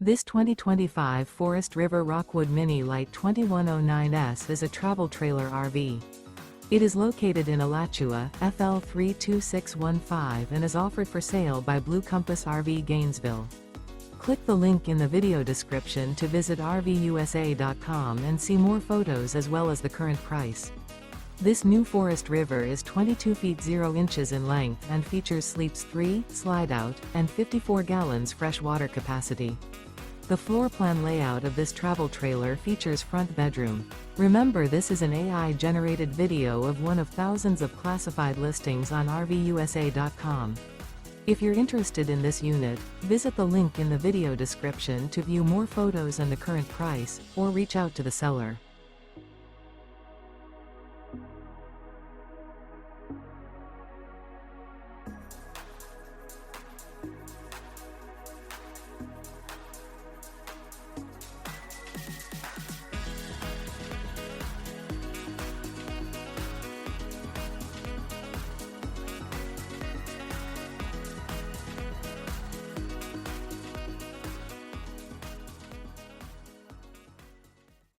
This 2025 Forest River Rockwood Mini Lite 2109S is a travel trailer RV. It is located in Alachua, FL 32615 and is offered for sale by Blue Compass RV Gainesville. Click the link in the video description to visit RVUSA.com and see more photos as well as the current price. This new Forest River is 22 feet 0 inches in length and features sleeps 3, Slideout, and 54 gallons fresh water capacity. The floor plan layout of this travel trailer features front bedroom. Remember, this is an AI-generated video of one of thousands of classified listings on RVUSA.com. If you're interested in this unit, visit the link in the video description to view more photos and the current price, or reach out to the seller.